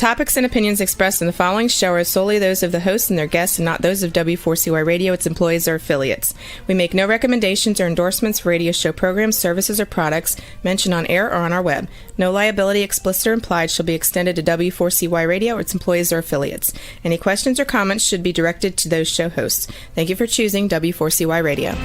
topics and opinions expressed in the following show are solely those of the host and their guests and not those of W4CY Radio, its employees, or affiliates. We make no recommendations or endorsements for radio show programs, services, or products mentioned on air or on our web. No liability, explicit or implied, shall be extended to W4CY Radio or its employees or affiliates. Any questions or comments should be directed to those show hosts. Thank you for choosing W4CY Radio.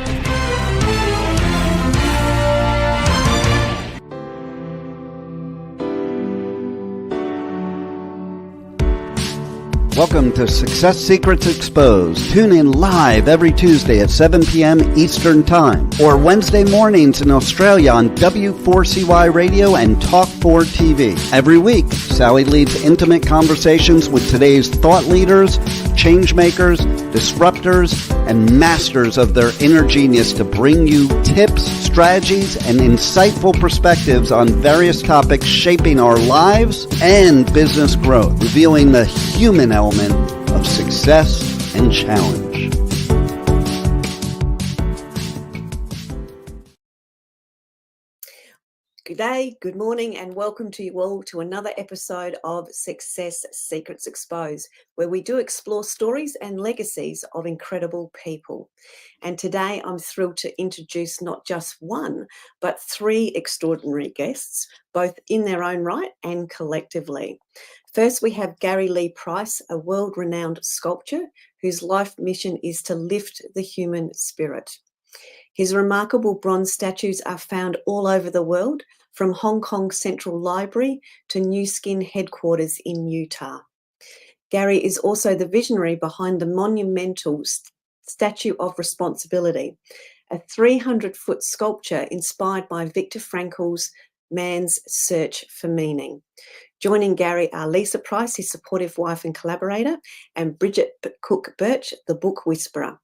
Welcome to Success Secrets Exposed. Tune in live every Tuesday at 7 p.m. Eastern Time or Wednesday mornings in Australia on W4CY Radio and Talk4 TV. Every week, Sally leads intimate conversations with today's thought leaders, change makers, disruptors, and masters of their inner genius to bring you tips, strategies, and insightful perspectives on various topics shaping our lives and business growth, revealing the human element of success and challenge. Good day, good morning, and welcome to you all to another episode of Success Secrets Exposed, where we do explore stories and legacies of incredible people. And today I'm thrilled to introduce not just one, but three extraordinary guests, both in their own right and collectively. First, we have Gary Lee Price, a world-renowned sculptor whose life mission is to lift the human spirit. His remarkable bronze statues are found all over the world, from Hong Kong Central Library to New Skin headquarters in Utah. Gary is also the visionary behind the monumental Statue of Responsibility, a 300-foot sculpture inspired by Viktor Frankl's Man's Search for Meaning. Joining Gary are Leesa Price, his supportive wife and collaborator, and Bridget Cook-Birch, the book whisperer,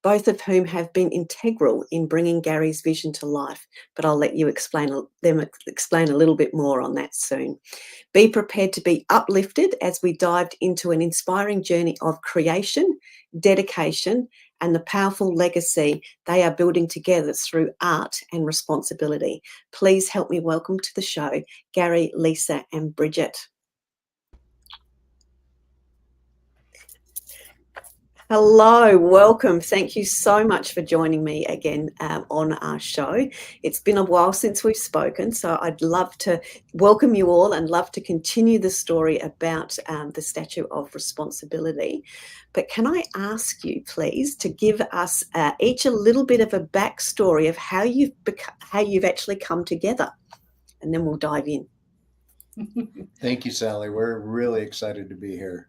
both of whom have been integral in bringing Gary's vision to life. But I'll let you explain a little bit more on that soon. Be prepared to be uplifted as we dived into an inspiring journey of creation, dedication, and the powerful legacy they are building together through art and responsibility. Please help me welcome to the show Gary, Leesa, and Bridget. Hello, welcome. Thank you so much for joining me again on our show. It's been a while since we've spoken, so I'd love to welcome you all and love to continue the story about the Statue of Responsibility. But can I ask you, please, to give us each a little bit of a backstory of how you've actually come together, and then we'll dive in. Thank you, Sally. We're really excited to be here.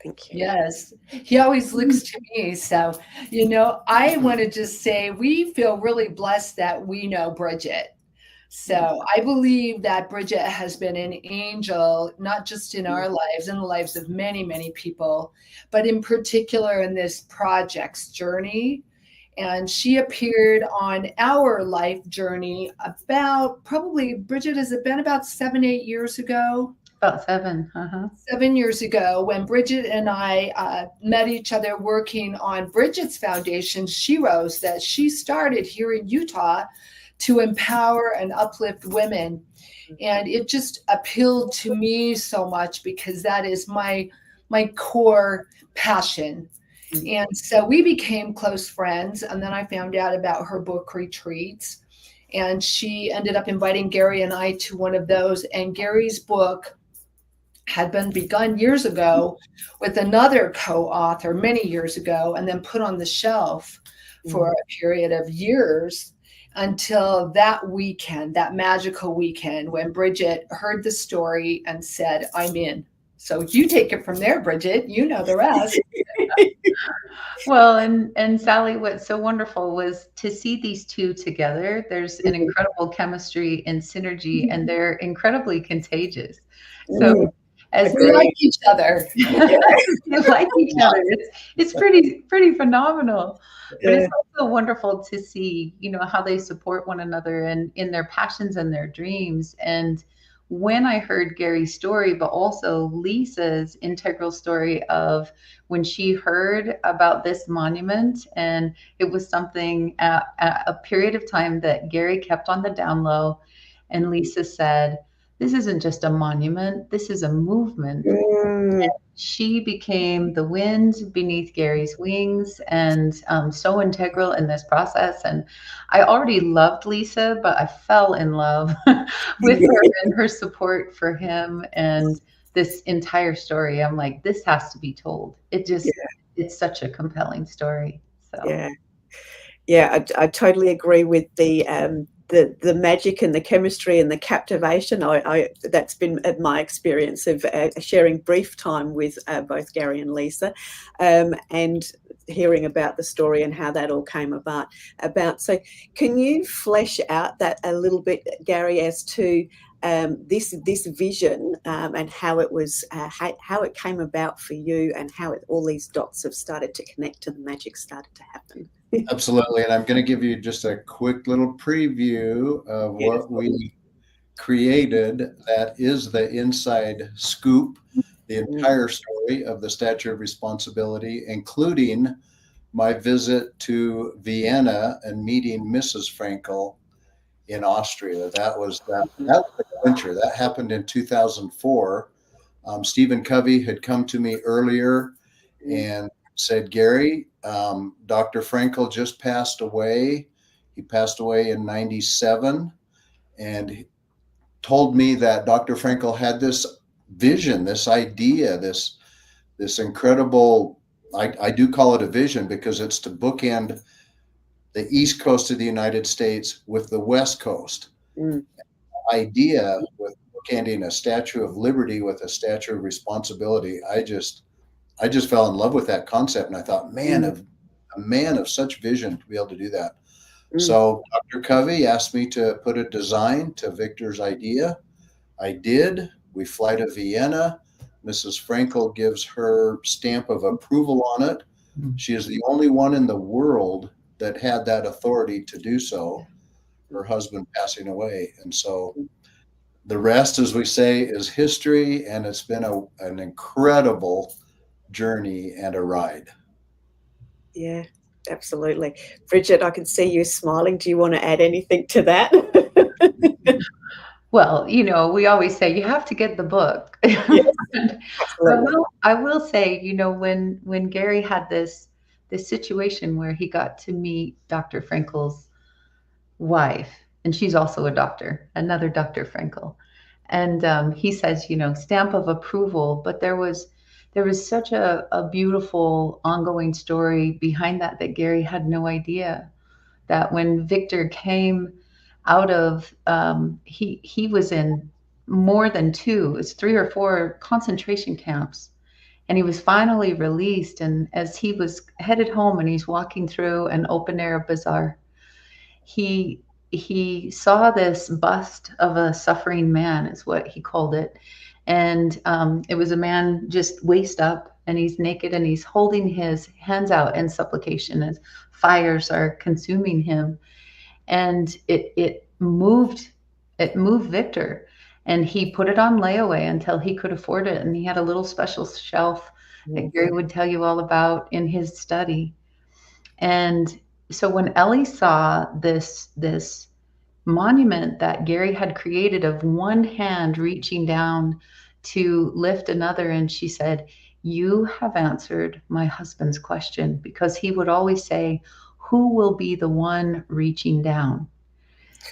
Thank you. Yes, he always looks to me. So, I want to just say we feel really blessed that we know Bridget. So I believe that Bridget has been an angel, not just in our lives, in the lives of many, many people, but in particular in this project's journey. And she appeared on our life journey Bridget, has it been about 7-8 years ago? About 7. 7 years ago, when Bridget and I met each other working on Bridget's foundation, Sheroes, that she started here in Utah to empower and uplift women. And it just appealed to me so much because that is my core passion. And so we became close friends. And then I found out about her book retreats. And she ended up inviting Gary and I to one of those. And Gary's book had been begun years ago with another co-author many years ago, and then put on the shelf for a period of years until that weekend, that magical weekend, when Bridget heard the story and said, I'm in. So you take it from there, Bridget. You know the rest. Well, and Sally, what's so wonderful was to see these two together. There's an incredible chemistry and synergy, and they're incredibly contagious. So as we like each other. We like each other. It's pretty phenomenal. But it's also wonderful to see, how they support one another and in their passions and their dreams. And when I heard Gary's story, but also Leesa's integral story of when she heard about this monument, and it was something at a period of time that Gary kept on the down low, and Leesa said, this isn't just a monument, this is a movement. Mm, She became the wind beneath Gary's wings, and so integral in this process. And I already loved Leesa, but I fell in love with her and her support for him and this entire story. I'm like, this has to be told. It's such a compelling story. So. yeah. Yeah, I totally agree with the magic and the chemistry and the captivation. That's been my experience of sharing brief time with both Gary and Leesa, and hearing about the story and how that all came about. So, can you flesh out that a little bit, Gary, as to this vision and how it was how it came about for you, and how all these dots have started to connect and the magic started to happen? Absolutely. And I'm going to give you just a quick little preview of what we created. That is the inside scoop, the entire story of the Statue of Responsibility, including my visit to Vienna and meeting Mrs. Frankl in Austria. That was the winter. That happened in 2004. Stephen Covey had come to me earlier and said, Gary, Dr. Frankl just passed away. He passed away in 97, and he told me that Dr. Frankl had this vision, this idea, this incredible, I do call it a vision because it's to bookend the East Coast of the United States with the West Coast. Idea with bookending a Statue of Liberty with a Statue of Responsibility, I just fell in love with that concept, and I thought, a man of such vision to be able to do that. So Dr. Covey asked me to put a design to Viktor's idea. I did. We fly to Vienna. Mrs. Frankl gives her stamp of approval on it. She is the only one in the world that had that authority to do so, her husband passing away. And so the rest, as we say, is history, and it's been an incredible journey and a ride. Yeah, absolutely. Bridget, I can see you smiling. Do you want to add anything to that? Well, we always say you have to get the book. Yes, I will say, when Gary had this situation where he got to meet Dr. Frankl's wife, and she's also a doctor, another Dr. Frankl, and he says, stamp of approval, but there was such a beautiful ongoing story behind that Gary had no idea that when Viktor came out of, he was in more than 3 or 4 concentration camps, and he was finally released. And as he was headed home and he's walking through an open air bazaar, he saw this bust of a suffering man, is what he called it. And it was a man just waist up, and he's naked, and he's holding his hands out in supplication as fires are consuming him. And it moved Viktor, and he put it on layaway until he could afford it. And he had a little special shelf that Gary would tell you all about in his study. And so when Ellie saw this monument that Gary had created of one hand reaching down to lift another, and she said, "You have answered my husband's question," because he would always say, "Who will be the one reaching down?"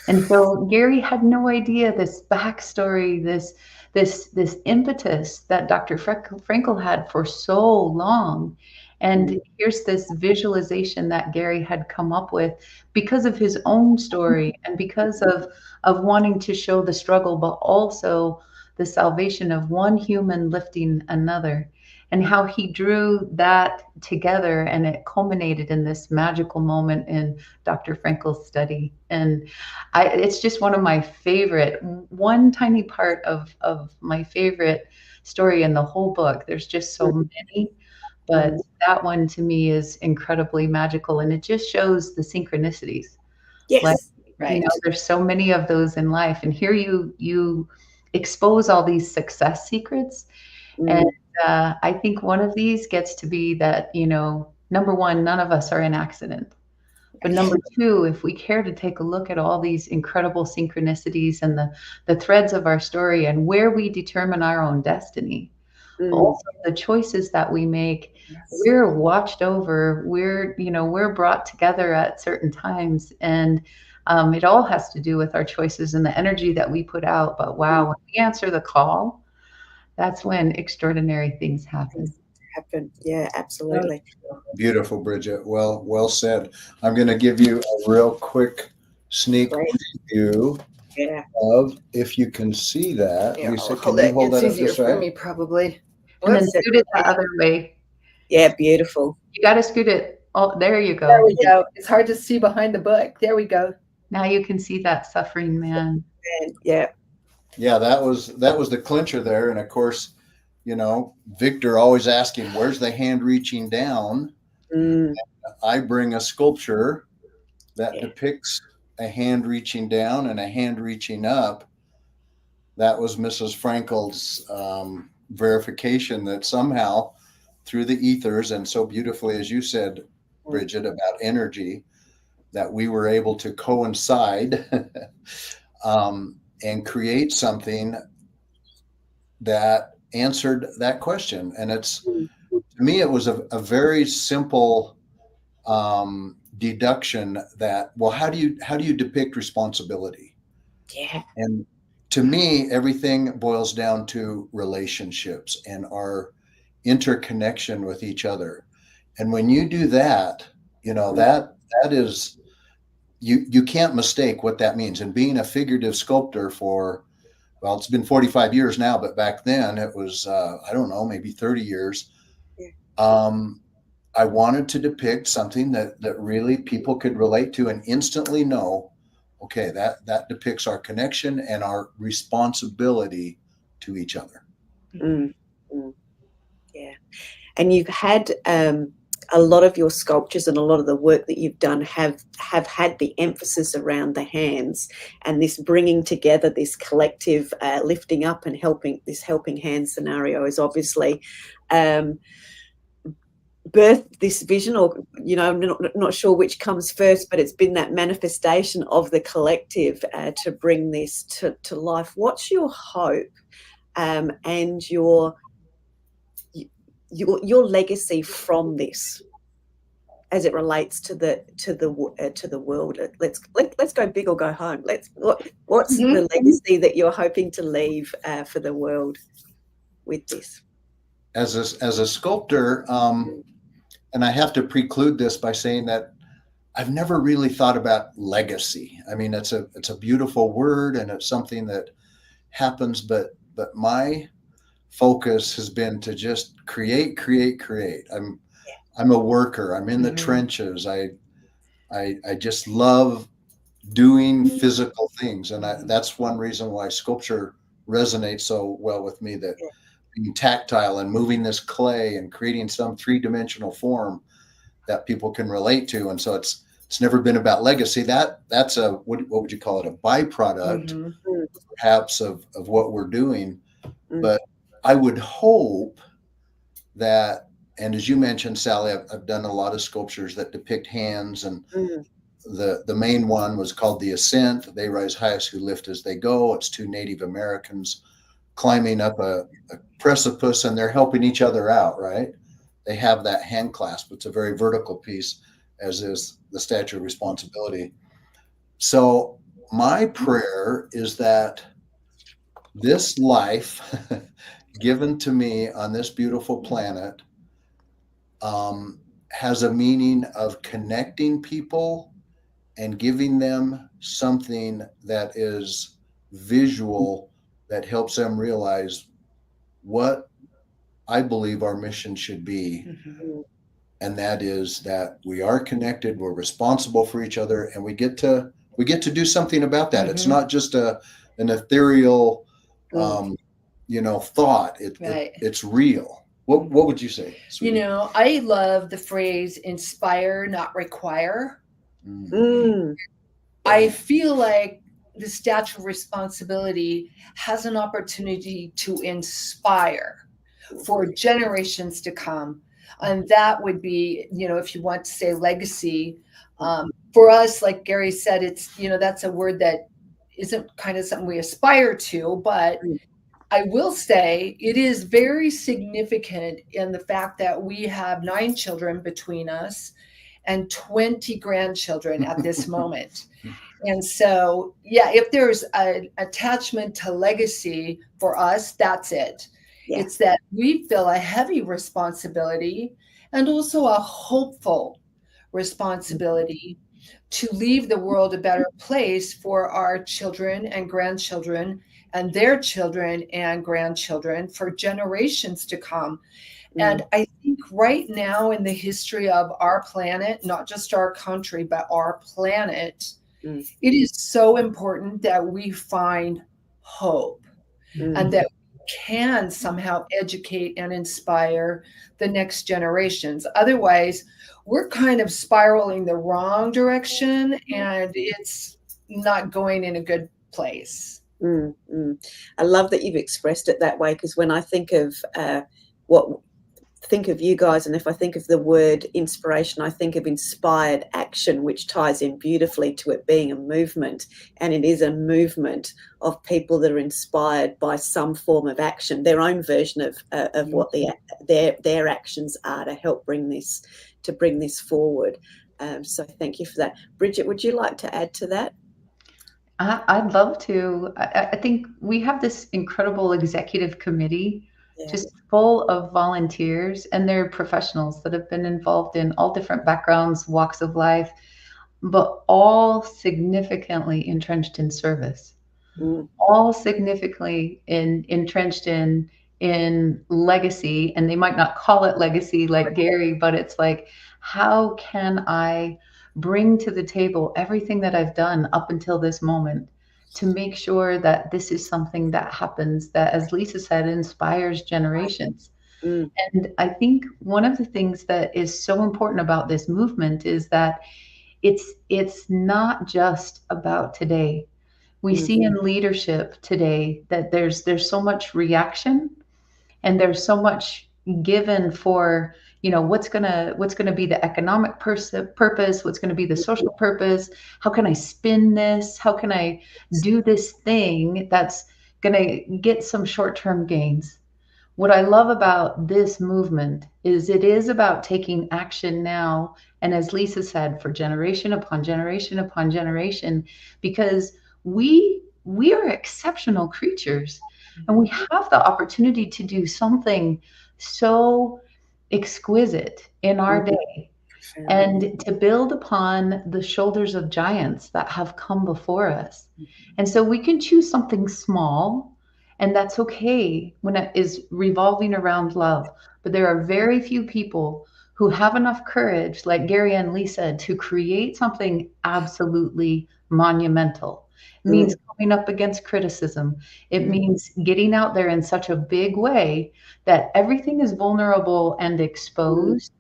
And so Gary had no idea this backstory, this impetus that Dr. Frankl had for so long. And here's this visualization that Gary had come up with because of his own story and because of wanting to show the struggle, but also the salvation of one human lifting another, and how he drew that together, and it culminated in this magical moment in Dr. Frankl's study. And it's just one of my favorite, one tiny part of my favorite story in the whole book. There's just so many, but that one to me is incredibly magical, and it just shows the synchronicities. Yes, Like, right. There's so many of those in life, and here you expose all these success secrets. And I think one of these gets to be that, number one, none of us are in accident. But number two, if we care to take a look at all these incredible synchronicities and the threads of our story and where we determine our own destiny, also the choices that we make, we're watched over, we're brought together at certain times. And it all has to do with our choices and the energy that we put out. But wow, when we answer the call, that's when extraordinary things happen. Yeah, absolutely. Beautiful, Bridget. Well said. I'm going to give you a real quick sneak preview of, if you can see that. Yeah, Lisa, can you hold that up just for right? me, probably. And then scoot it the other way. Yeah, beautiful. You got to scoot it. Oh, there you go. There we go. It's hard to see behind the book. There we go. Now you can see that suffering man. Yeah. Yeah, that was the clincher there. And of course, Viktor always asking, where's the hand reaching down? I bring a sculpture that depicts a hand reaching down and a hand reaching up. That was Mrs. Frankl's verification that somehow through the ethers, and so beautifully, as you said, Bridget, about energy, that we were able to coincide and create something that answered that question. And to me, it was a very simple deduction that, well, how do you depict responsibility? Yeah. And to me, everything boils down to relationships and our interconnection with each other. And when you do that, that is, you can't mistake what that means. And being a figurative sculptor for, well, it's been 45 years now, but back then it was, I don't know, maybe 30 years. I wanted to depict something that really people could relate to and instantly know, okay, that depicts our connection and our responsibility to each other. Yeah. And you've had a lot of your sculptures and a lot of the work that you've done have had the emphasis around the hands, and this bringing together, this collective lifting up and helping hand scenario is obviously birthed this vision, or I'm not sure which comes first, but it's been that manifestation of the collective to bring this to life. What's your hope and your legacy from this as it relates to the world? Let's go big or go home. What's the legacy that you're hoping to leave for the world with this? As a sculptor, and I have to preclude this by saying that I've never really thought about legacy. I mean, it's a beautiful word and it's something that happens, but my focus has been to just create. I'm a worker. I'm in the trenches. I just love doing physical things, and that's one reason why sculpture resonates so well with me. That being tactile and moving this clay and creating some three-dimensional form that people can relate to, and so it's never been about legacy. That's a what would you call it? A byproduct, perhaps, of what we're doing, but I would hope that, and as you mentioned, Sally, I've done a lot of sculptures that depict hands, and the main one was called The Ascent. They rise highest who lift as they go. It's two Native Americans climbing up a precipice, and they're helping each other out, right? They have that hand clasp. It's a very vertical piece, as is the Statue of Responsibility. So my prayer is that this life given to me on this beautiful planet has a meaning of connecting people and giving them something that is visual, that helps them realize what I believe our mission should be. And that is that we are connected, we're responsible for each other, and we get to do something about that. It's not just an ethereal thought. It's real. What would you say, sweetie? I love the phrase inspire, not require. I feel like the Statue of Responsibility has an opportunity to inspire for generations to come. And that would be, if you want to say legacy, for us, like Gary said, it's, that's a word that isn't kind of something we aspire to, but I will say it is very significant in the fact that we have 9 children between us and 20 grandchildren at this moment. And so, if there's an attachment to legacy for us, that's it. Yeah. It's that we feel a heavy responsibility and also a hopeful responsibility to leave the world a better place for our children and grandchildren and their children and grandchildren for generations to come. And I think right now in the history of our planet, not just our country, but our planet, it is so important that we find hope and that we can somehow educate and inspire the next generations. Otherwise, we're kind of spiraling the wrong direction and it's not going in a good place. I love that you've expressed it that way, because when I think of think of you guys, and if I think of the word inspiration, I think of inspired action, which ties in beautifully to it being a movement. And it is a movement of people that are inspired by some form of action, their own version of what their actions are to help bring this forward. So thank you for that. Bridget, would you like to add to that? I'd love to. I think we have this incredible executive committee, just full of volunteers, and they're professionals that have been involved in all different backgrounds, walks of life, but all significantly entrenched in service, all significantly entrenched in legacy. And they might not call it legacy like Gary, but it's like, how can I bring to the table everything that I've done up until this moment to make sure that this is something that happens, that, as Leesa said, inspires generations. And I think one of the things that is so important about this movement is that it's not just about today. We see in leadership today that there's so much reaction and there's so much given for, what's gonna be the economic purpose, what's gonna be the social purpose, how can I spin this, how can I do this thing that's gonna get some short-term gains. What I love about this movement is it is about taking action now, and as Leesa said, for generation upon generation upon generation, because we are exceptional creatures, and we have the opportunity to do something so exquisite in our day, and to build upon the shoulders of giants that have come before us. And so we can choose something small, and that's okay when it is revolving around love. But there are very few people who have enough courage, like Gary and Leesa, to create something absolutely monumental. It means coming up against criticism. It means getting out there in such a big way that everything is vulnerable and exposed.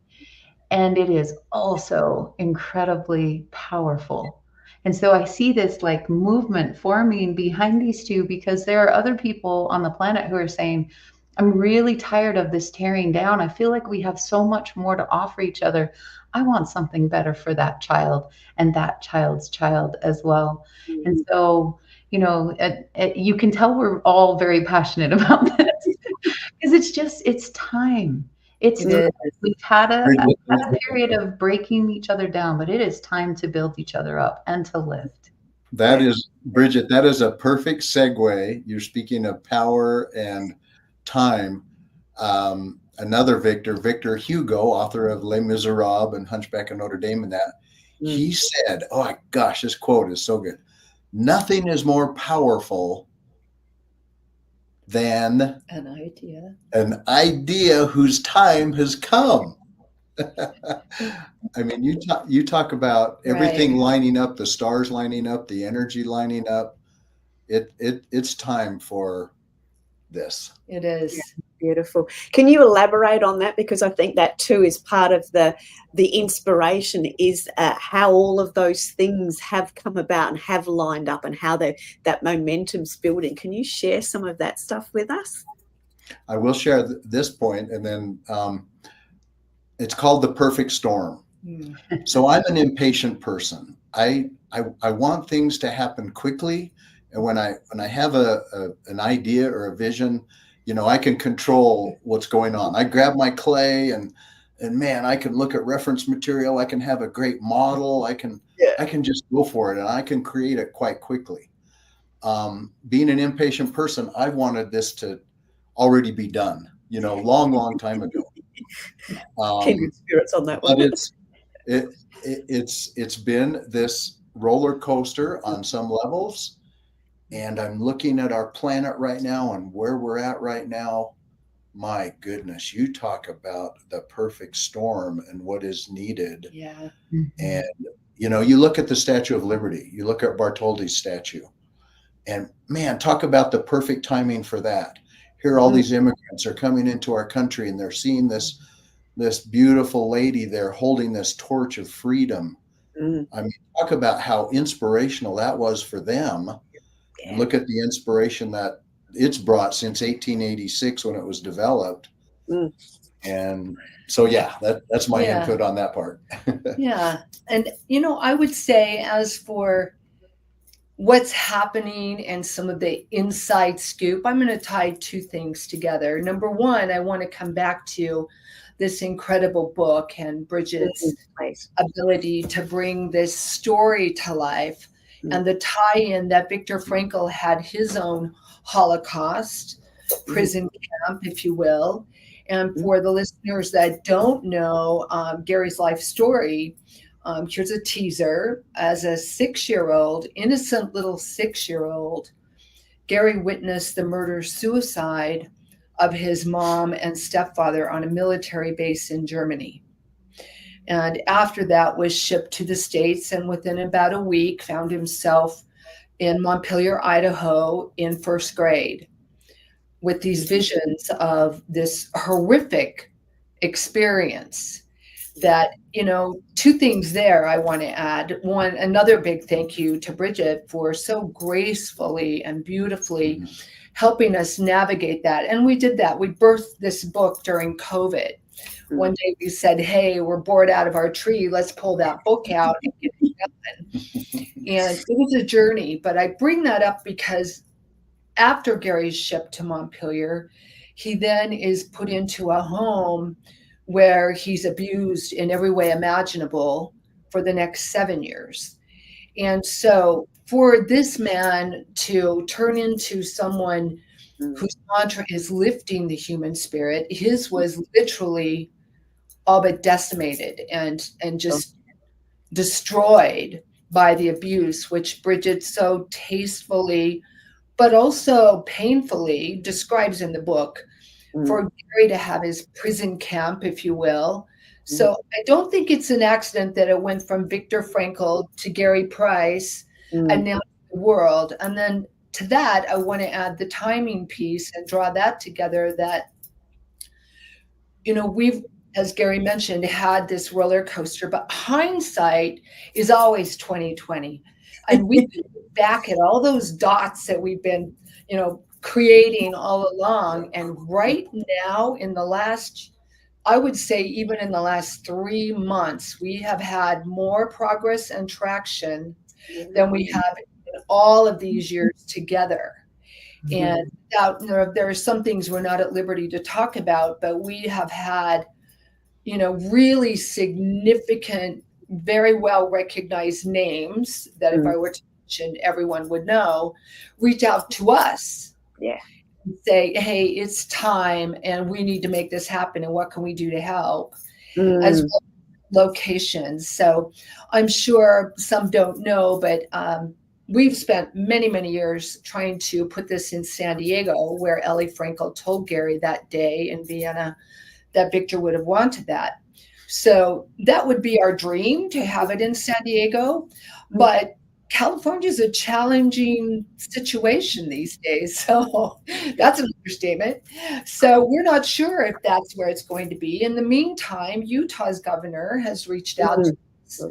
And it is also incredibly powerful. And so I see this like movement forming behind these two, because there are other people on the planet who are saying, I'm really tired of this tearing down. I feel like we have so much more to offer each other. I want something better for that child and that child's child as well. And so, you can tell we're all very passionate about this, because it's time. We've had a period of breaking each other down, but it is time to build each other up and to lift. That is, Bridget, that is a perfect segue. You're speaking of power and time. Another Victor Hugo, author of Les Miserables and Hunchback of Notre Dame, and that, he said, oh my gosh, this quote is so good. Nothing is more powerful than an idea whose time has come. I mean, you talk about everything lining up, the stars lining up, the energy lining up. It's time for this. It is. Yeah, beautiful. Can you elaborate on that? Because I think that too is part of the inspiration, is how all of those things have come about and have lined up, and how that momentum's building. Can you share some of that stuff with us? I will share this point, and then it's called The Perfect Storm. So I'm an impatient person. I want things to happen quickly. And when I have an idea or a vision, I can control what's going on. I grab my clay and man, I can look at reference material. I can have a great model. I can just go for it, and I can create it quite quickly. Being an impatient person, I wanted this to already be done, long time ago. Kindred spirits on that one. But it's been this roller coaster on some levels, and I'm looking at our planet right now and where we're at right now. My goodness, you talk about the perfect storm and what is needed. Yeah. And you look at the Statue of Liberty, you look at Bartholdi's statue, and man, talk about the perfect timing for that. Here all these immigrants are coming into our country, and they're seeing this beautiful lady there holding this torch of freedom. I mean, talk about how inspirational that was for them. And look at the inspiration that it's brought since 1886 when it was developed. And so, that's my input on that part. Yeah. And, I would say, as for what's happening and some of the inside scoop, I'm going to tie two things together. Number one, I want to come back to this incredible book and Bridget's ability to bring this story to life, and the tie-in that Viktor Frankl had his own Holocaust prison camp, if you will. And for the listeners that don't know Gary's life story, here's a teaser. As a 6-year-old, innocent little 6-year-old, Gary witnessed the murder-suicide of his mom and stepfather on a military base in Germany. And after that was shipped to the States, and within about a week found himself in Montpelier, Idaho in first grade with these visions of this horrific experience that, two things there I want to add. One, another big thank you to Bridget for so gracefully and beautifully helping us navigate that. And we did that. We birthed this book during COVID. One day we said, hey, we're bored out of our tree. Let's pull that book out and get it done. And it was a journey. But I bring that up because after Gary's shipped to Montpelier, he then is put into a home where he's abused in every way imaginable for the next 7 years. And so for this man to turn into someone whose mantra is lifting the human spirit, his was literally all but decimated and just destroyed by the abuse, which Bridget so tastefully, but also painfully describes in the book, for Gary to have his prison camp, if you will. So I don't think it's an accident that it went from Viktor Frankl to Gary Price and now the world. And then to that, I want to add the timing piece and draw that together that, we've, as Gary mentioned, had this roller coaster, but hindsight is always 2020. And we look back at all those dots that we've been, creating all along. And right now in the last, I would say even in the last 3 months, we have had more progress and traction than we have in all of these years together. And there are some things we're not at liberty to talk about, but we have had, really significant, very well recognized names that if I were to mention, everyone would know, reach out to us. And say, hey, it's time and we need to make this happen. And what can we do to help? As well as locations. So I'm sure some don't know, but we've spent many, many years trying to put this in San Diego, where Ellie Frankl told Gary that day in Vienna that Viktor would have wanted that. So that would be our dream, to have it in San Diego. But California is a challenging situation these days. So that's an understatement. So we're not sure if that's where it's going to be. In the meantime, Utah's governor has reached out to us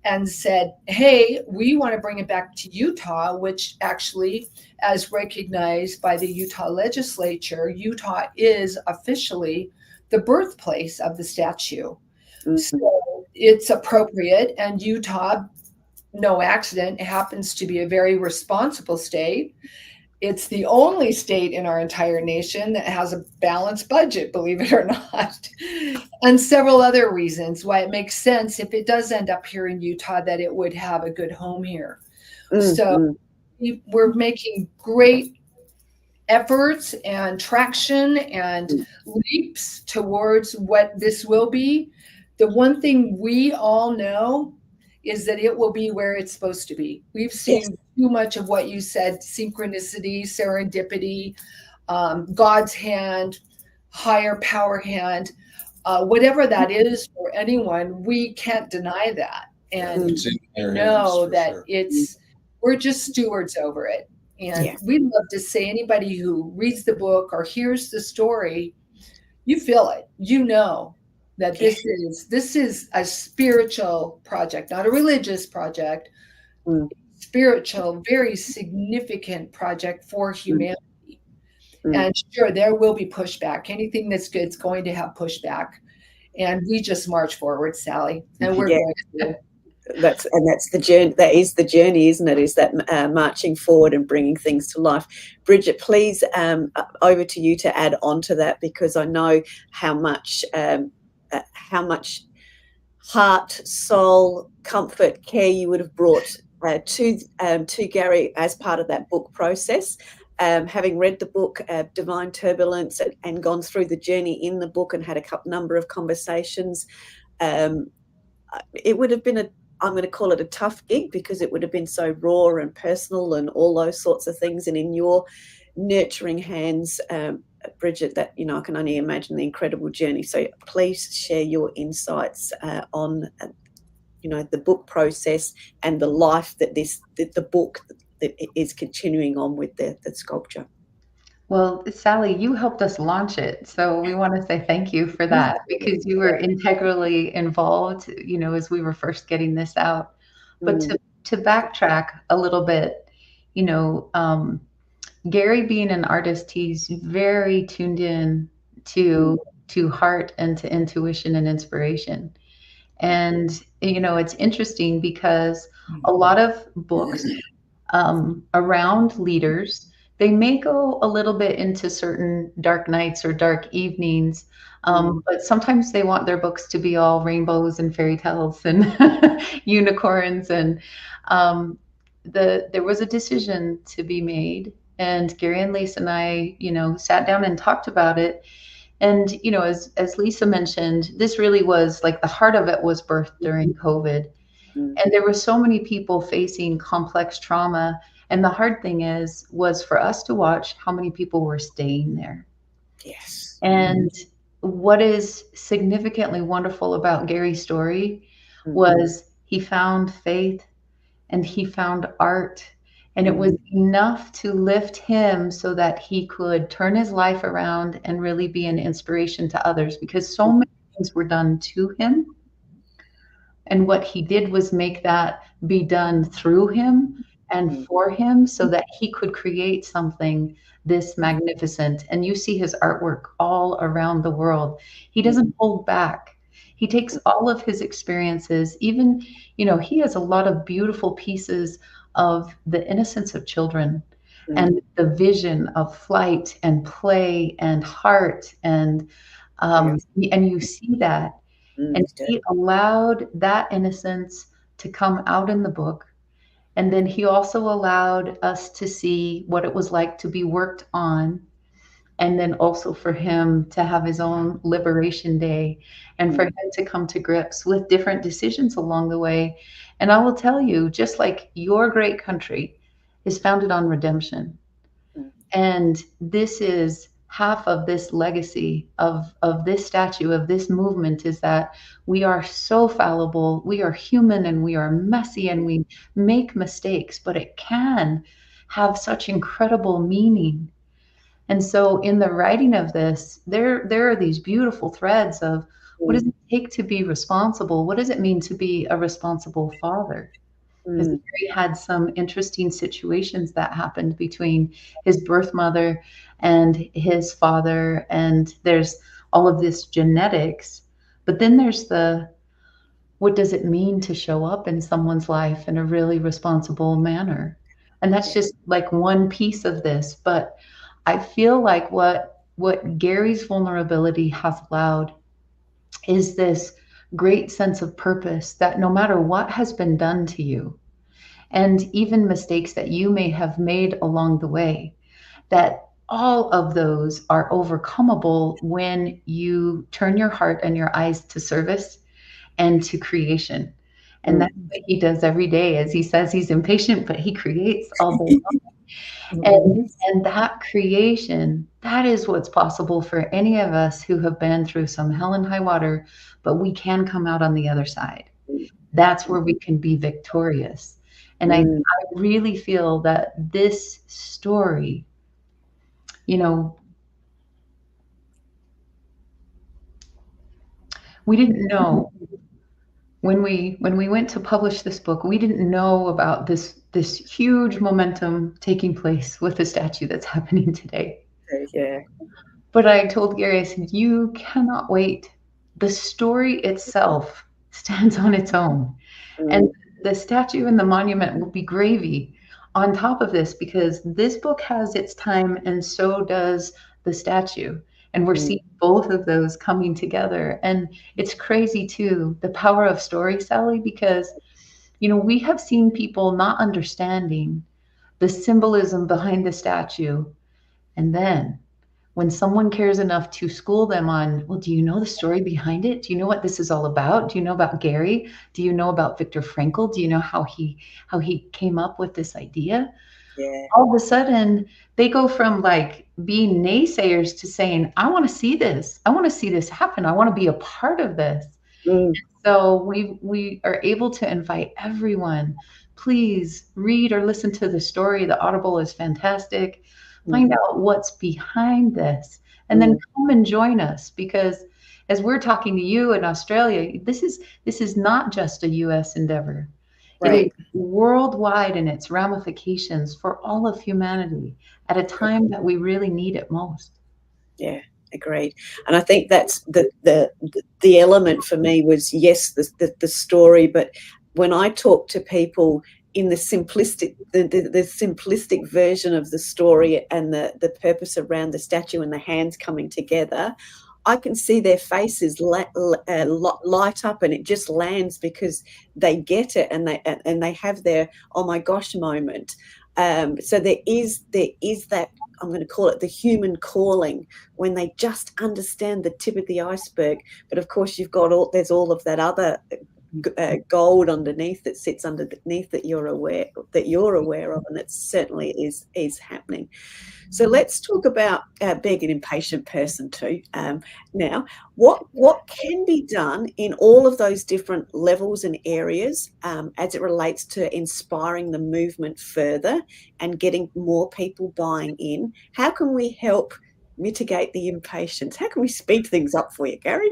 and said, hey, we want to bring it back to Utah, which actually, as recognized by the Utah legislature, Utah is officially the birthplace of the statue. So it's appropriate. And Utah, no accident, happens to be a very responsible state. It's the only state in our entire nation that has a balanced budget, believe it or not, and several other reasons why it makes sense if it does end up here in Utah that it would have a good home here. So we're making great efforts and traction and leaps towards what this will be. The one thing we all know is that it will be where it's supposed to be. We've seen too much of what you said, synchronicity, serendipity, God's hand, higher power hand, whatever that is for anyone, we can't deny that. And know that we're just stewards over it. And we'd love to say anybody who reads the book or hears the story, you feel it, that this is a spiritual project, not a religious project, spiritual, very significant project for humanity. And sure, there will be pushback. Anything that's good is going to have pushback. And we just march forward, Sally. And we're going to. That's the journey. That is the journey, isn't it? Is that marching forward and bringing things to life. Bridget, please, over to you to add on to that, because I know how much heart, soul, comfort, care you would have brought to Gary as part of that book process. Having read the book, Divine Turbulence, and gone through the journey in the book and had a number of conversations, it would have been I'm going to call it a tough gig, because it would have been so raw and personal and all those sorts of things. And in your nurturing hands, Bridget, that, I can only imagine the incredible journey. So please share your insights on, the book process and the life that the book that is continuing on with the sculpture. Well, Sally, you helped us launch it. So we want to say thank you for that, because you were integrally involved, as we were first getting this out. But to backtrack a little bit, Gary being an artist, he's very tuned in to heart and to intuition and inspiration. And, it's interesting because a lot of books around leaders, they may go a little bit into certain dark nights or dark evenings, but sometimes they want their books to be all rainbows and fairy tales and unicorns. And there was a decision to be made, and Gary and Leesa and I, sat down and talked about it. And, as Leesa mentioned, this really was like the heart of it was birthed during COVID. And there were so many people facing complex trauma. And the hard thing was for us to watch how many people were staying there. Yes. And what is significantly wonderful about Gary's story was he found faith and he found art. And it was enough to lift him so that he could turn his life around and really be an inspiration to others, because so many things were done to him. And what he did was make that be done through him and for him, so that he could create something this magnificent. And you see his artwork all around the world. He doesn't hold back. He takes all of his experiences, even, he has a lot of beautiful pieces of the innocence of children and the vision of flight and play and heart. And you see that. And he allowed that innocence to come out in the book. And then he also allowed us to see what it was like to be worked on. And then also for him to have his own liberation day, and for him to come to grips with different decisions along the way. And I will tell you, just like your great country is founded on redemption. And this is half of this legacy of this statue, of this movement, is that we are so fallible, we are human, and we are messy, and we make mistakes, but it can have such incredible meaning. And so in the writing of this, there are these beautiful threads of what does it take to be responsible? What does it mean to be a responsible father? Because Gary had some interesting situations that happened between his birth mother and his father, and there's all of this genetics, but then there's the what does it mean to show up in someone's life in a really responsible manner? And that's just like one piece of this. But I feel like what Gary's vulnerability has allowed is this great sense of purpose that no matter what has been done to you, and even mistakes that you may have made along the way, that all of those are overcomable when you turn your heart and your eyes to service and to creation. And that's what he does every day. As he says, he's impatient, but he creates all day long. And that creation, that is what's possible for any of us who have been through some hell and high water, but we can come out on the other side. That's where we can be victorious. And I really feel that this story, you know, we didn't know when we went to publish this book, we didn't know about this huge momentum taking place with the statue that's happening today. Yeah. But I told Gary, I said, you cannot wait. The story itself stands on its own. And the statue and the monument will be gravy on top of this, because this book has its time and so does the statue. And we're seeing both of those coming together. And it's crazy too, the power of story, Sally, because, you know, we have seen people not understanding the symbolism behind the statue. And then when someone cares enough to school them on, well, do you know the story behind it? Do you know what this is all about? Do you know about Gary? Do you know about Viktor Frankl? Do you know how he came up with this idea? Yeah. All of a sudden, they go from like being naysayers to saying, I want to see this. I want to see this happen. I want to be a part of this. So we are able to invite everyone. Please read or listen to the story. The Audible is fantastic. Find out what's behind this, and then come and join us, because as we're talking to you in Australia, this is not just a US endeavor. It is worldwide in its ramifications for all of humanity at a time that we really need it most. Yeah, agreed. And I think that's the element for me was, yes, the story, but when I talk to people in the simplistic version of the story and the purpose around the statue and the hands coming together, I can see their faces light up, and it just lands because they get it, and they have their oh my gosh moment. So there is that, I'm going to call it the human calling, when they just understand the tip of the iceberg. But of course, there's all of that other gold underneath that sits underneath that you're aware of, and that certainly is happening. So let's talk about being an impatient person too. Now, what can be done in all of those different levels and areas as it relates to inspiring the movement further and getting more people buying in? How can we help mitigate the impatience? How can we speed things up for you, Gary?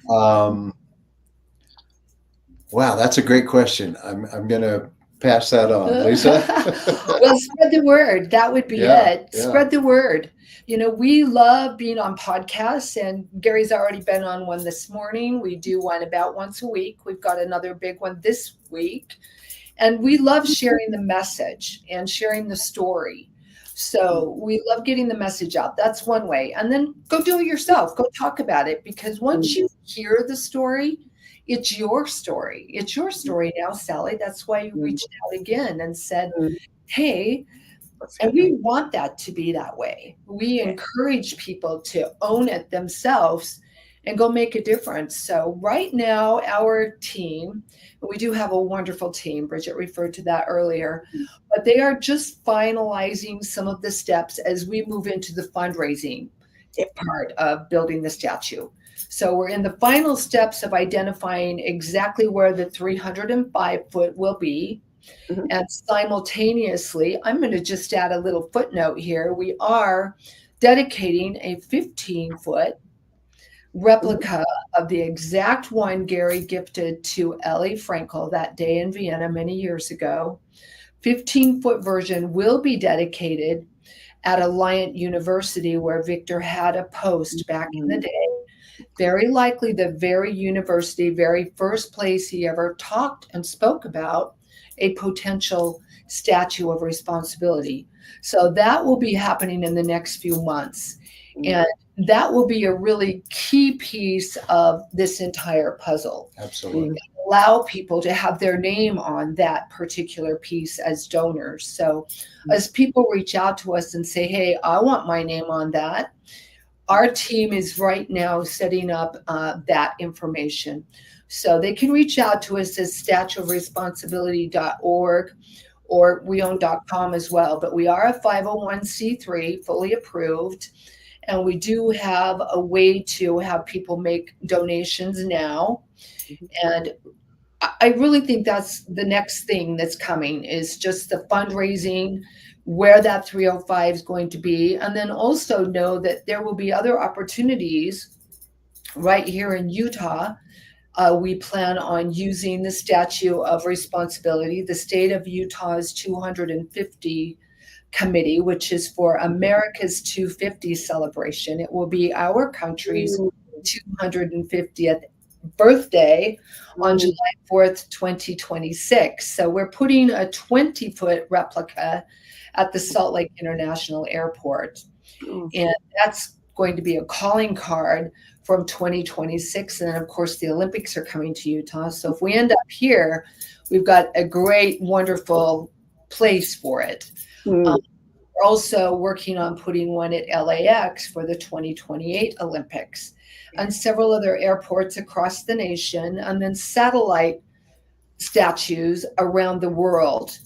Wow, that's a great question. I'm going to pass that on, Leesa. Well, spread the word. That would be it. Spread the word. You know, we love being on podcasts, and Gary's already been on one this morning. We do one about once a week. We've got another big one this week. And we love sharing the message and sharing the story. So we love getting the message out. That's one way. And then go do it yourself. Go talk about it, because once you hear the story, it's your story. It's your story now, Sally. That's why you reached out again and said, hey, and we want that to be that way. We encourage people to own it themselves and go make a difference. So right now, our team, we do have a wonderful team. Bridget referred to that earlier, but they are just finalizing some of the steps as we move into the fundraising part of building the statue. So we're in the final steps of identifying exactly where the 305 foot will be. And simultaneously, I'm going to just add a little footnote here. We are dedicating a 15-foot replica of the exact one Gary gifted to Ellie Frankl that day in Vienna many years ago. 15-foot version will be dedicated at Alliant University, where Viktor had a post back in the day. very likely the very university, very first place he ever talked and spoke about a potential statue of responsibility. So that will be happening in the next few months. And that will be a really key piece of this entire puzzle. Absolutely. Allow people to have their name on that particular piece as donors. So as people reach out to us and say, hey, I want my name on that, our team is right now setting up that information. So they can reach out to us at statueofresponsibility.org or weown.com as well. But we are a 501c3, fully approved. And we do have a way to have people make donations now. And I really think that's the next thing that's coming, is just the fundraising, where that 305 is going to be. And then also know that there will be other opportunities right here in Utah. We plan on using the Statue of Responsibility, the state of Utah's 250 committee, which is for America's 250 celebration. It will be our country's 250th birthday on July 4th, 2026. So we're putting a 20-foot replica at the Salt Lake International Airport. And that's going to be a calling card from 2026. And then, of course, the Olympics are coming to Utah. So if we end up here, we've got a great, wonderful place for it. We're also working on putting one at LAX for the 2028 Olympics, and several other airports across the nation, and then satellite statues around the world.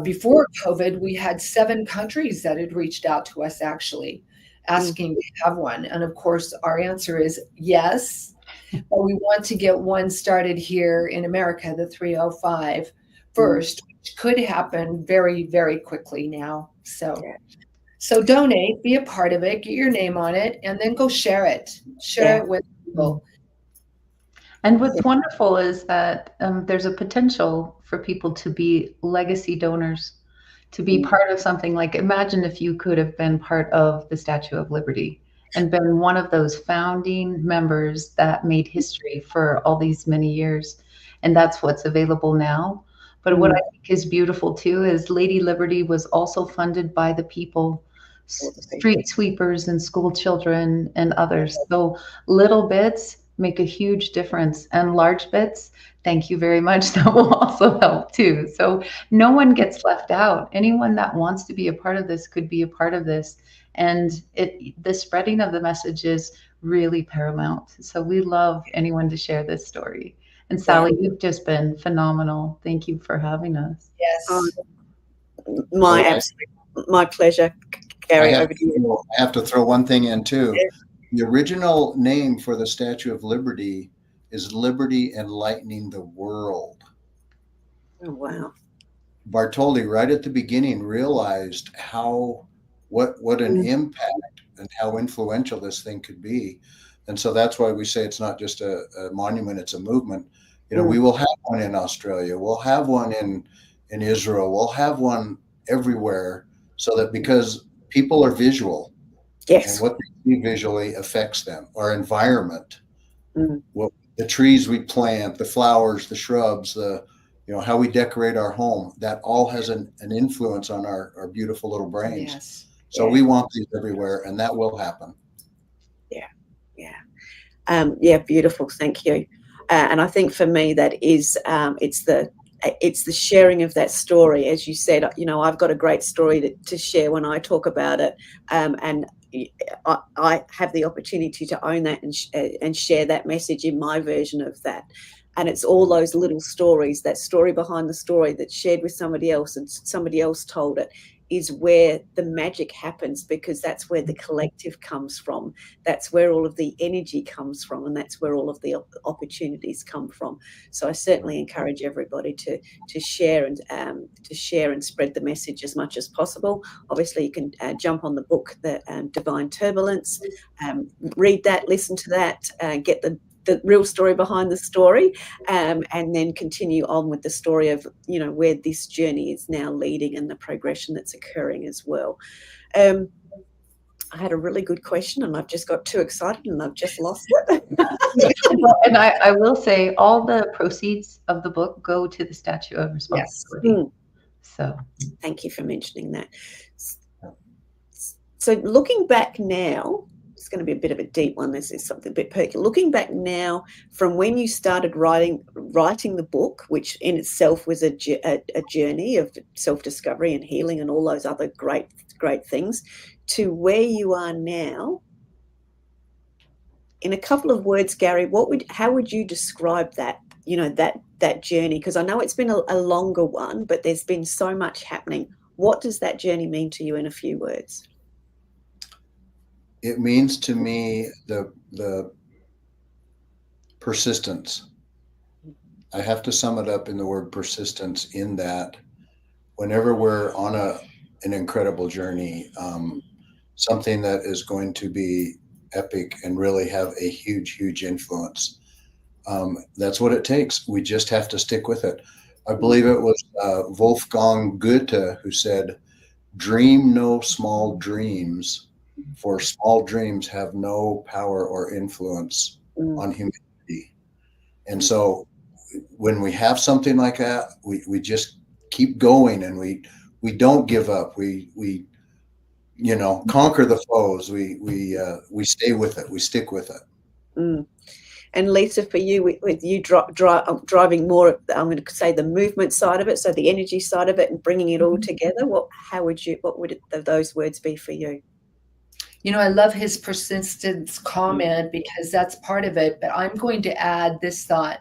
Before COVID, we had 7 countries that had reached out to us actually asking to have one. And of course, our answer is yes, but we want to get one started here in America, the 305 first, which could happen very, very quickly now. So donate, be a part of it, get your name on it, and then go share it. Share it with people. And what's wonderful is that there's a potential for people to be legacy donors, to be part of something. Like, imagine if you could have been part of the Statue of Liberty and been one of those founding members that made history for all these many years. And that's what's available now. But what I think is beautiful too is Lady Liberty was also funded by the people, street sweepers and school children and others. So little bits make a huge difference, and large bits, thank you very much, that will also help too. So no one gets left out. Anyone that wants to be a part of this could be a part of this. And the spreading of the message is really paramount. So we love anyone to share this story. And Sally, you've just been phenomenal. Thank you for having us. Yes. My pleasure, Gary. Over to you. I have to throw one thing in too. The original name for the Statue of Liberty is Liberty Enlightening the World. Oh, wow. Bartoli, right at the beginning, realized what an impact and how influential this thing could be. And so that's why we say it's not just a monument, it's a movement. You know, we will have one in Australia. We'll have one in Israel. We'll have one everywhere, so that because people are visual. Yes. And what they see visually affects them. Our environment, the trees we plant, the flowers, the shrubs, how we decorate our home, that all has an influence on our beautiful little brains. Yes. So we want these everywhere, and that will happen. Beautiful. Thank you. And I think for me that is it's the sharing of that story. As you said, I've got a great story to share when I talk about it, and I have the opportunity to own that and share that message in my version of that. And it's all those little stories, that story behind the story that's shared with somebody else and somebody else told it, is where the magic happens, because that's where the collective comes from. That's where all of the energy comes from, and that's where all of the opportunities come from. So I certainly encourage everybody to share and spread the message as much as possible. Obviously, you can jump on the book, The Divine Turbulence, read that, listen to that, get the real story behind the story, and then continue on with the story of where this journey is now leading and the progression that's occurring as well. I had a really good question and I've just got too excited and I've just lost it. And I will say all the proceeds of the book go to the Statue of Responsibility. Yes. So thank you for mentioning that. So looking back now, it's going to be a bit of a deep one. This is something a bit perky. Looking back now from when you started writing the book, which in itself was a journey of self-discovery and healing and all those other great things, to where you are now, in a couple of words, Gary, how would you describe that, that journey? Because I know it's been a longer one, but there's been so much happening. What does that journey mean to you in a few words? It means to me the persistence. I have to sum it up in the word persistence, in that whenever we're on an incredible journey, something that is going to be epic and really have a huge influence, that's what it takes. We just have to stick with it. I believe it was Wolfgang Goethe who said, "Dream no small dreams, for small dreams have no power or influence on humanity." And so when we have something like that, we just keep going, and we don't give up. We conquer the foes. We stay with it. We stick with it. And Leesa, for you, with you driving more, I'm going to say the movement side of it, so the energy side of it, and bringing it all together, what would those words be for you? I love his persistence comment, because that's part of it. But I'm going to add this thought.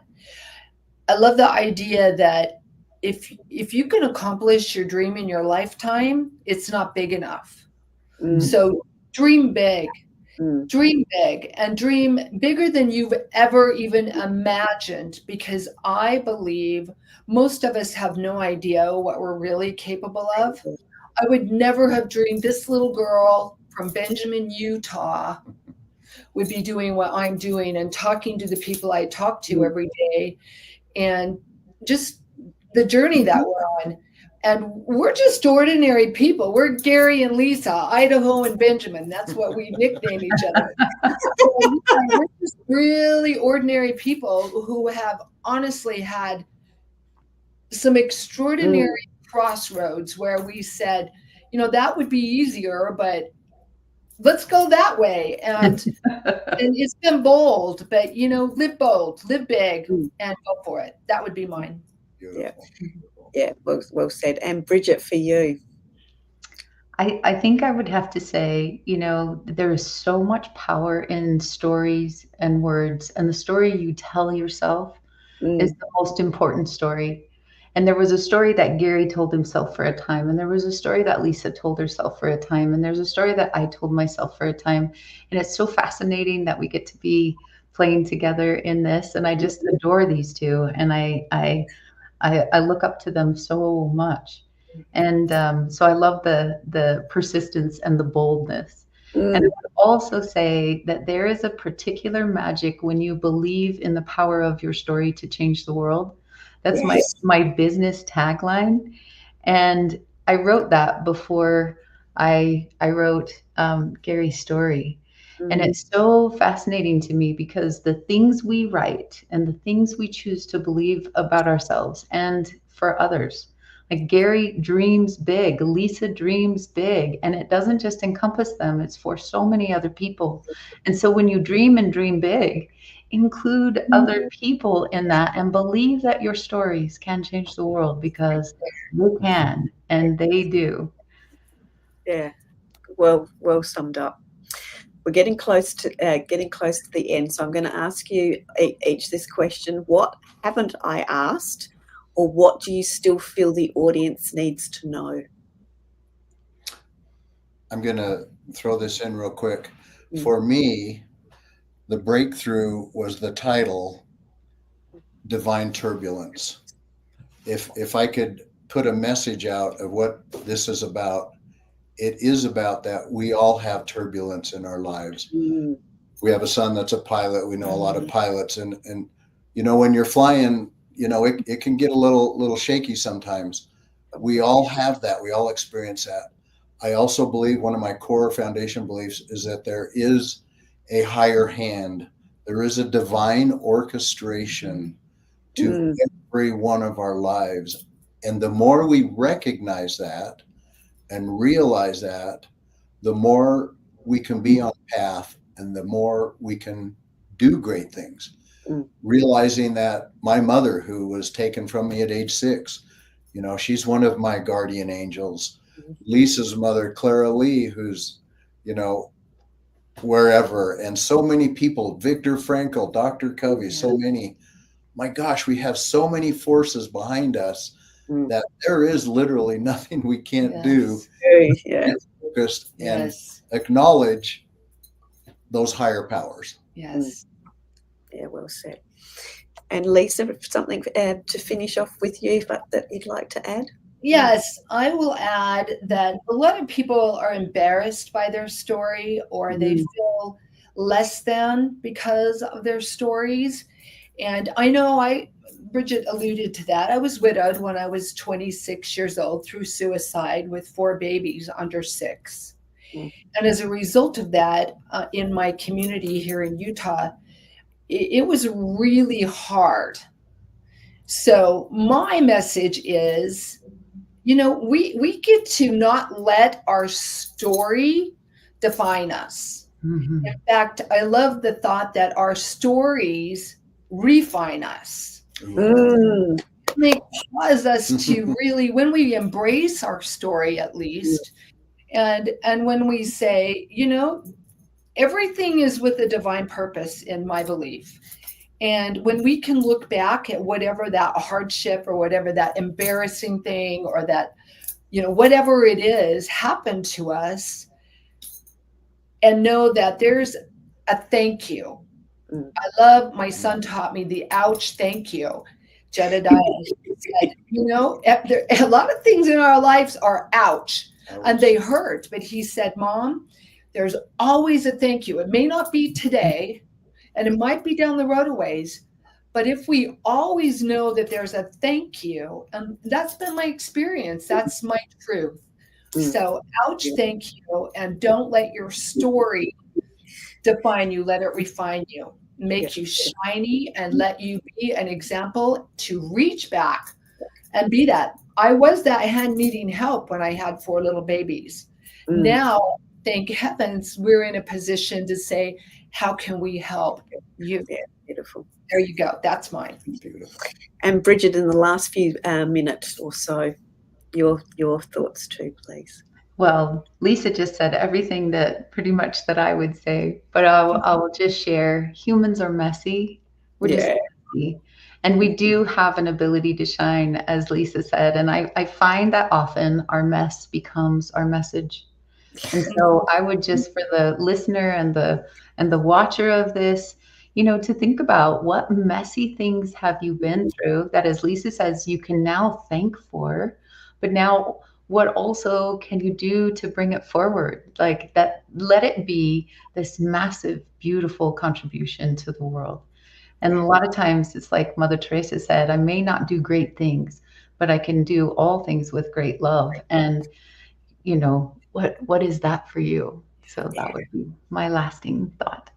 I love the idea that if you can accomplish your dream in your lifetime, it's not big enough. So dream big. Dream big, and dream bigger than you've ever even imagined, because I believe most of us have no idea what we're really capable of. I would never have dreamed this little girl from Benjamin, Utah would be doing what I'm doing and talking to the people I talk to every day, and just the journey that we're on. And we're just ordinary people. We're Gary and Leesa, Idaho and Benjamin. That's what we nickname each other. We're just really ordinary people who have honestly had some extraordinary crossroads where we said, that would be easier, but let's go that way. And it's been bold, but, live bold, live big, and go for it. That would be mine. Beautiful. Yeah, well said. And Bridget, for you? I think I would have to say, there is so much power in stories and words, and the story you tell yourself is the most important story. And there was a story that Gary told himself for a time, and there was a story that Leesa told herself for a time, and there's a story that I told myself for a time. And it's so fascinating that we get to be playing together in this, and I just adore these two, and I look up to them so much. And so I love the persistence and the boldness. And I would also say that there is a particular magic when you believe in the power of your story to change the world. That's my business tagline. And I wrote that before I wrote Gary's story. And it's so fascinating to me, because the things we write and the things we choose to believe about ourselves and for others, like Gary dreams big, Leesa dreams big, and it doesn't just encompass them, it's for so many other people. And so when you dream and dream big, include other people in that and believe that your stories can change the world, because they can, and they do. Yeah, well summed up. We're getting close to the end, so I'm going to ask you each this question: what haven't I asked, or what do you still feel the audience needs to know? I'm going to throw this in real quick. For me, the breakthrough was the title, Divine Turbulence. If I could put a message out of what this is about, it is about that we all have turbulence in our lives. We have a son that's a pilot. We know a lot of pilots, and when you're flying, it can get a little shaky sometimes. We all have that. We all experience that. I also believe one of my core foundation beliefs is that there is a higher hand. There is a divine orchestration to every one of our lives. And the more we recognize that and realize that, the more we can be on path and the more we can do great things. Realizing that my mother, who was taken from me at age 6, she's one of my guardian angels. Leesa's mother, Clara Lee, who's, wherever, and so many people, Viktor Frankl, Dr. Covey, so many. My gosh, we have so many forces behind us that there is literally nothing we can't do. Focused and acknowledge those higher powers. Yes. Yeah, well said. And Leesa, something to finish off with you that you'd like to add? Yes, I will add that a lot of people are embarrassed by their story, or they feel less than because of their stories. And I know Bridget alluded to that. I was widowed when I was 26 years old through suicide with 4 babies under 6. And as a result of that, in my community here in Utah, it was really hard. So my message is, we get to not let our story define us. In fact, I love the thought that our stories refine us. They cause us to really, when we embrace our story at least, and when we say, everything is with a divine purpose in my belief. And when we can look back at whatever that hardship or whatever that embarrassing thing or that, whatever it is happened to us, and know that there's a thank you. I love, my son taught me the ouch, thank you. Jedediah said, a lot of things in our lives are ouch, and they hurt. But he said, Mom, there's always a thank you. It may not be today, and it might be down the road a ways, but if we always know that there's a thank you, and that's been my experience, that's my truth. So ouch, thank you, and don't let your story define you. Let it refine you, make you shiny, and let you be an example to reach back and be that. I was that hand needing help when I had 4 little babies. Now, thank heavens, we're in a position to say, how can we help you? Beautiful. There you go. That's mine. Beautiful. And Bridget, in the last few minutes or so, your thoughts too, please. Well, Leesa just said everything that pretty much that I would say, but I will just share. Humans are messy. We're just messy. And we do have an ability to shine, as Leesa said. And I find that often our mess becomes our message. And so I would just, for the listener and the watcher of this, to think about what messy things have you been through that, as Leesa says, you can now thank for, but now what also can you do to bring it forward? Like that, let it be this massive, beautiful contribution to the world. And a lot of times it's like Mother Teresa said, I may not do great things, but I can do all things with great love. And, what is that for you? So that would be my lasting thought.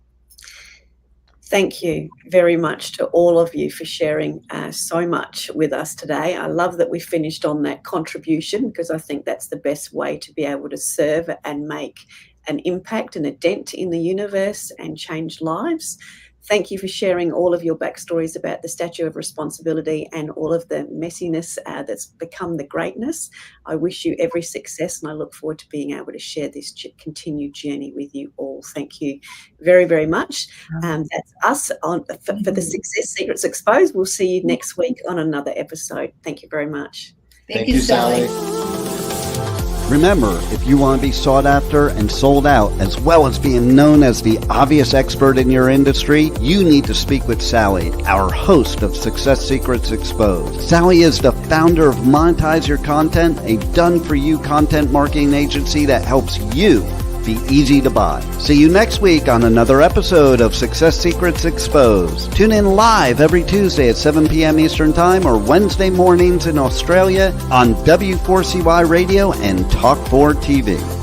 Thank you very much to all of you for sharing so much with us today. I love that we finished on that contribution, because I think that's the best way to be able to serve and make an impact and a dent in the universe and change lives. Thank you for sharing all of your backstories about the Statue of Responsibility and all of the messiness that's become the greatness. I wish you every success, and I look forward to being able to share this continued journey with you all. Thank you very, very much. That's us for the Success Secrets Exposed. We'll see you next week on another episode. Thank you very much. Thank you, Sally. Remember, if you want to be sought after and sold out, as well as being known as the obvious expert in your industry, you need to speak with Sally, our host of Success Secrets Exposed. Sally is the founder of Monetize Your Content, a done-for-you content marketing agency that helps you be easy to buy. See you next week on another episode of Success Secrets Exposed. Tune in live every Tuesday at 7 p.m. Eastern Time or Wednesday mornings in Australia on W4CY Radio and Talk4 TV.